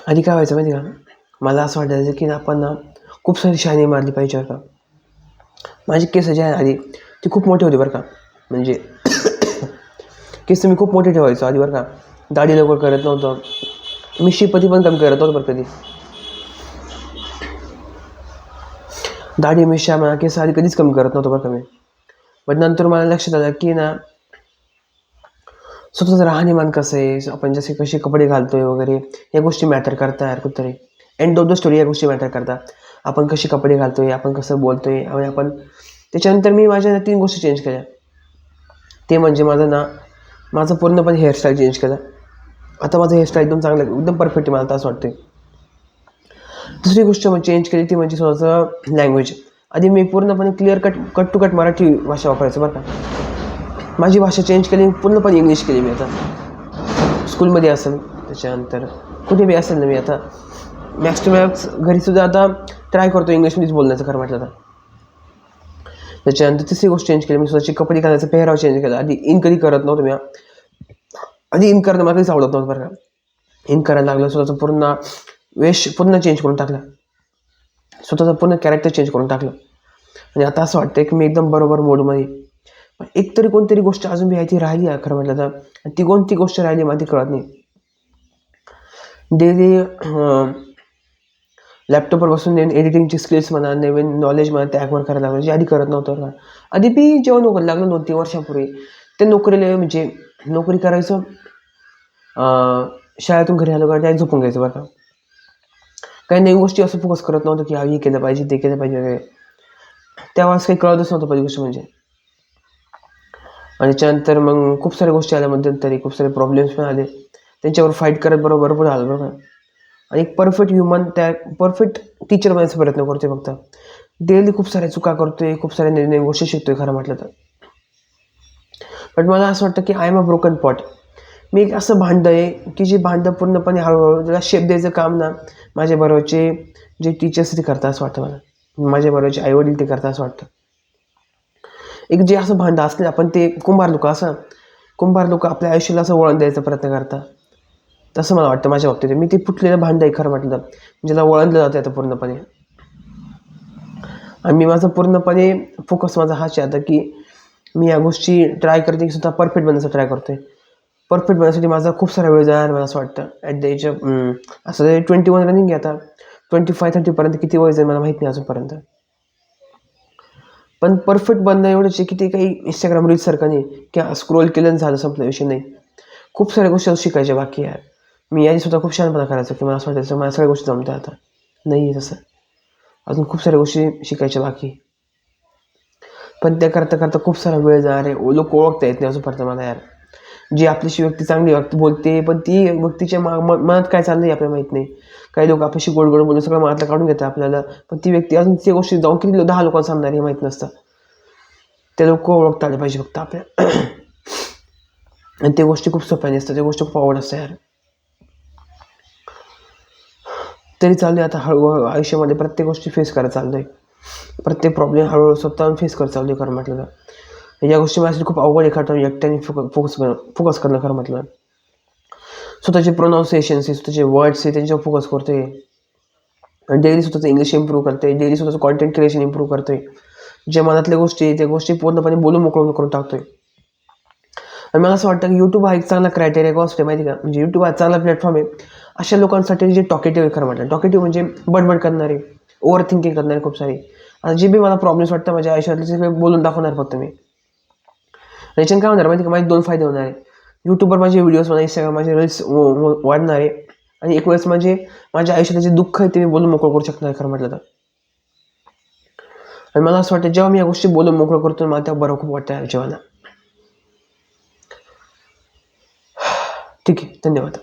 आधी काय व्हायचं माहिती का, मला असं वाटायचं की आपण ना खूप सारी शायनिंग मारली पाहिजे बरं का. माझी केस जी आहे आधी ती खूप मोठी होती बरं का, म्हणजे केस मी खूप मोठे ठेवायचो आधी बरं का. दाढी लवकर करत नव्हतं मी, शिपती पण कमी करत नव्हतं बरं कधी. दाढी मिशा म्हणा केस आधी कधीच कमी करत नव्हतं बरं का मी. पण नंतर मला लक्षात आलं की ना स्वतःचं राहणीमान कसं आहे, आपण जसे कसे कपडे घालतोय वगैरे या गोष्टी मॅटर करतात यार कुठतरी. एंड ऑफ द स्टोरी या गोष्टी मॅटर करतात. आपण कसे कपडे घालतोय, आपण कसं बोलतोय आणि आपण त्याच्यानंतर मी माझ्या 3 गोष्टी चेंज केल्या. ते म्हणजे माझं पूर्णपणे हेअरस्टाईल चेंज केलं. आता माझं हेअरस्टाईल एकदम चांगलं एकदम परफेक्ट आहे मला तर असं वाटतंय. दुसरी गोष्ट मग चेंज केली ती म्हणजे स्वतःचं लँग्वेज. आधी मी पूर्णपणे clear cut to cut Marathi भाषा वापरायचो बरं का. माझी भाषा चेंज केली, पूर्णपणे इंग्लिश केली मी आता. स्कूलमध्ये असेल, त्याच्यानंतर कुठे बी असेल ना, मी आता मॅक्स टू मॅक्स घरीसुद्धा आता ट्राय करतो इंग्लिशमध्येच बोलण्याचं खरं म्हटलं तर. त्याच्यानंतर तिसरी गोष्ट चेंज केली, मी स्वतःची कपडे घालायचा पेहराव चेंज केला. आधी इन कधी करत नव्हतो मी. आधी इन करणं मला काहीच आवडत नव्हतं बरं का. इन करायला लागलं, स्वतःचं पूर्ण वेश पूर्ण चेंज करून टाकला, स्वतःचं पूर्ण कॅरेक्टर चेंज करून टाकलं. आणि आता असं वाटतं की मी एकदम बरोबर मोडमध्ये. पण एक तरी कोणतरी गोष्ट अजून बी आहे ती राहिली आहे खरं म्हटलं तर. ती कोणती गोष्ट राहिली मला ती कळत नाही. डेली लॅपटॉपवर बसून एडिटिंगची स्किल्स म्हणा, नवीन नॉलेज म्हणा ते ॲक्वायर करायला लागलं, जे आधी करत नव्हतं बरं का. आधी मी जेव्हा नोकरी लागलो 2-3 वर्षापूर्वी, ते नोकरीला म्हणजे नोकरी करायचं, शाळेतून घरी आलो का डायरेक्ट झोपून घ्यायचं बरं का. काही नवीन गोष्टी असं फोकस करत नव्हतं की हे केलं पाहिजे, ते केलं पाहिजे वगैरे. त्यावेळेस काही कळतच नव्हतं पहिली गोष्ट म्हणजे. आणि त्याच्यानंतर मग खूप साऱ्या गोष्टी आल्या मध्यंतरी, खूप सारे प्रॉब्लेम्स पण आले. त्यांच्यावर फाईट करत बरोबर आलं बरं का. आणि एक परफेक्ट ह्युमन, त्या परफेक्ट टीचर बनायचा प्रयत्न करतोय फक्त. डेली खूप साऱ्या चुका करतोय, खूप साऱ्या नवीन नवीन गोष्टी शिकतोय खरं म्हटलं तर. पण मला असं वाटतं की I am a broken pot. मी एक असं भांडं आहे की जे भांडं पूर्णपणे हळूहळू त्याला शेप द्यायचं काम ना माझ्याबरोबरचे जे टीचर्स ते करतात असं वाटतं मला. माझ्याबरोबरचे आईवडील ते करतात असं वाटतं. एक जे असं भांडं असलं, आपण ते कुंभार लोक आपल्या आयुष्याला असं वळण द्यायचा प्रयत्न करतात. तसं मला वाटतं माझ्या बाबतीत. मी ते फुटलेलं भांडं आहे खरं म्हटलं तर, ज्याला वळणलं जातं आता पूर्णपणे. आणि मी माझं पूर्णपणे फोकस माझा हाच आहे आता की मी या गोष्टी ट्राय करते की स्वतः परफेक्ट बनण्याचा ट्राय करतोय. परफेक्ट बनण्यासाठी माझा खूप सारा वेळ जाणार मला असं वाटतं. ॲट द एज ऑफ असं 21 रनिंग आहे आता. 25-30 पर्यंत किती वय जाईल मला माहीत नाही अजूनपर्यंत. पण परफेक्ट बनणं एवढंच आहे की ते काही Instagram रील्ससारखं नाही की स्क्रोल केलं आणि झालं संपला विषय नाही. खूप साऱ्या गोष्टी शिकायच्या बाकी आहे. मी आधी स्वतः खूप शहाणपणा करायचो की मला असं वाटायचं मला सगळ्या गोष्टी जमतात आता. नाही आहे तसं. अजून खूप साऱ्या गोष्टी शिकायच्या बाकी. पण त्या करता खूप सारा वेळ जाणार आहे. लोक ओळखता येत नाही अजूनपर्यंत मला यार. जी आपल्याशी व्यक्ती चांगली बोलते, पण ती व्यक्तीच्या मनात काय चाललंय आपल्याला माहीत नाही. काही लोक आपल्याशी गोड गोड बोलून सगळं मनातलं काढून घेतात आपल्याला, पण ती व्यक्ती अजून त्या गोष्टी जाऊन किती 10 लोकांना सांगणार हे माहीत नसतं. ते लोक ओळखता आले पाहिजे फक्त आपल्या. आणि त्या गोष्टी खूप सोप्या नसतात, त्या गोष्टी खूप अवघड असतात यार. तरी चाललंय आता हळूहळू आयुष्यामध्ये प्रत्येक गोष्टी फेस करायला चाललोय. प्रत्येक प्रॉब्लेम हळूहळू स्वतःहून फेस करत चाललोय खरं म्हटलं तर. या गोष्टी माझ्यासाठी खूप अवघड आहे खरं, एकट्याने फोकस करणं खरं म्हटलं. स्वतःचे प्रोनाऊन्सिएशन्स आहे, स्वतःचे वर्ड्स आहे त्यांच्यावर फोकस करतोय. डेली स्वतःचं इंग्लिश इम्प्रूव्ह करतोय, डेली स्वतःचं कॉन्टेंट क्रिएशन इम्प्रूव्ह करतोय. ज्या मनातल्या गोष्टी आहे त्या गोष्टी पूर्णपणे बोलून मोकळून करून टाकतोय. आणि मला असं वाटतं की यूट्यूब हा एक चांगला क्रायटेरिया कॉस्ट आहे माहिती का. म्हणजे यूट्यूब हा चांगला प्लॅटफॉर्म आहे अशा लोकांसाठी जे टॉकेटिव्ह आहे खरं म्हटलं. टॉकेटिव्ह म्हणजे बडबड करणारे, ओव्हर थिंकिंग करणारे खूप सारे. आता जे बी मला प्रॉब्लेम्स वाटतं माझ्या आयुष्यातले सगळे बोलून दाखवणार फक्त मी. याच्याने काय होणार माहिती का, माझे 2 फायदे होणार आहे. यूट्यूबवर माझे व्हिडिओज म्हणा, Instagram माझे रील्स वाढणार आहे. आणि एक वेळेस म्हणजे माझ्या आयुष्यात जे दुःख आहे ते मी बोलून मोकळं करू शकणार खरं म्हटलं तर. आणि मला असं वाटतं जेव्हा मी या गोष्टी बोलून मोकळं करतो मला तेव्हा बरं खूप वाटतं जेव्हा. ठीक आहे, धन्यवाद.